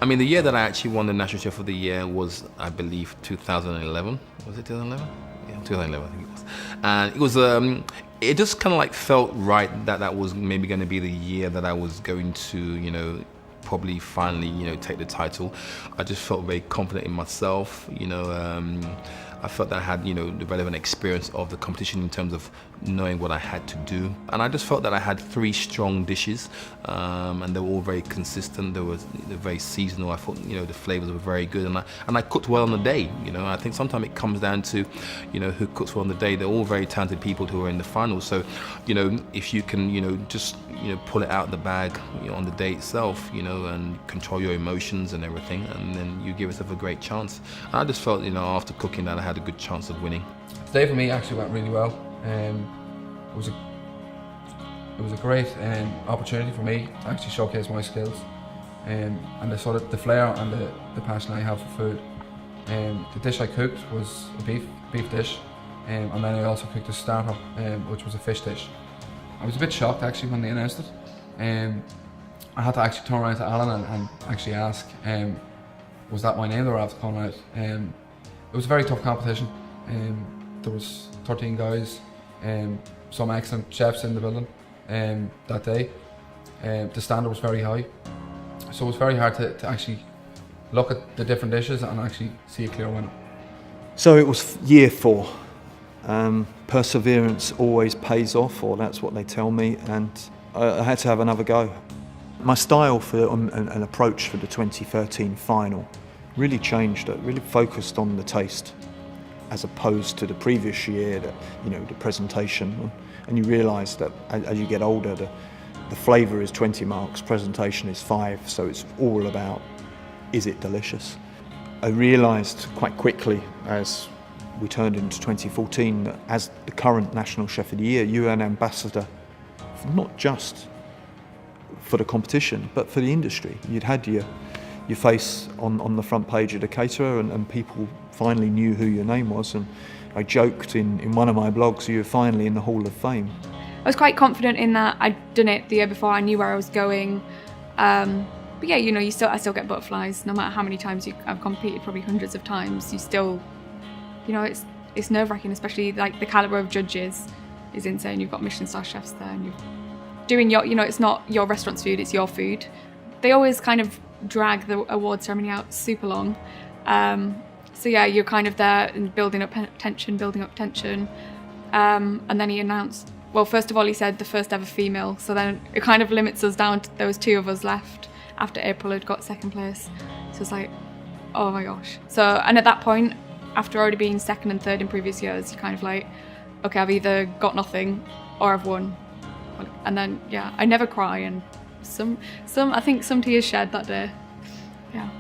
I mean, the year that I actually won the National Chef of the Year was, I believe, 2011. Was it 2011? Yeah, 2011, I think it was. And it was, it just kind of like felt right that that was maybe going to be the year that I was going to, you know, probably finally, you know, take the title. I just felt very confident in myself, you know. I felt that I had, you know, the relevant experience of the competition in terms of knowing what I had to do. And I just felt that I had 3 strong dishes, and they were all very consistent. They're very seasonal. I thought, you know, the flavors were very good, and I cooked well on the day. You know, I think sometimes it comes down to, you know, who cooks well on the day. They're all very talented people who are in the finals. So, you know, if you can, you know, just, you know, pull it out of the bag, you know, on the day itself, you know, and control your emotions and everything, and then you give yourself a great chance. And I just felt, you know, after cooking that I had a good chance of winning. Today for me actually went really well. It was a great opportunity for me to actually showcase my skills, and the sort of the flair and the passion I have for food. The dish I cooked was a beef dish, and then I also cooked a starter, which was a fish dish. I was a bit shocked actually when they announced it. I had to actually turn around to Alan and actually ask, was that my name they were after calling out? It was a very tough competition. There was 13 guys, some excellent chefs in the building that day. The standard was very high, so it was very hard to actually look at the different dishes and actually see a clear winner. So it was year 4. Perseverance always pays off, or that's what they tell me, and I had to have another go. My style for an approach for the 2013 final really changed. It really focused on the taste, as opposed to the previous year, that, you know, the presentation. And you realise that as you get older, the flavour is 20 marks, presentation is 5, so it's all about, is it delicious? I realised quite quickly as we turned into 2014 that as the current National Chef of the Year, you are an ambassador, not just for the competition, but for the industry. You'd had your face on the front page of the caterer, and people finally knew who your name was, and I joked in one of my blogs, you were finally in the Hall of Fame. I was quite confident in that. I'd done it the year before, I knew where I was going. But yeah, you know, I still get butterflies, no matter how many times I've competed, probably hundreds of times. You still, you know, it's nerve-wracking, especially like the calibre of judges is insane. You've got Michelin star chefs there, and you're doing your, you know, it's not your restaurant's food, it's your food. They always kind of drag the award ceremony out super long. So yeah, you're kind of there and building up tension. And then he announced, well, first of all, he said the first ever female. So then it kind of limits us down to, there was 2 of us left after April had got 2nd place. So it's like, oh my gosh. So, and at that point, after already being 2nd and 3rd in previous years, you're kind of like, okay, I've either got nothing or I've won. And then, yeah, I never cry, and I think some tears shed that day. Yeah.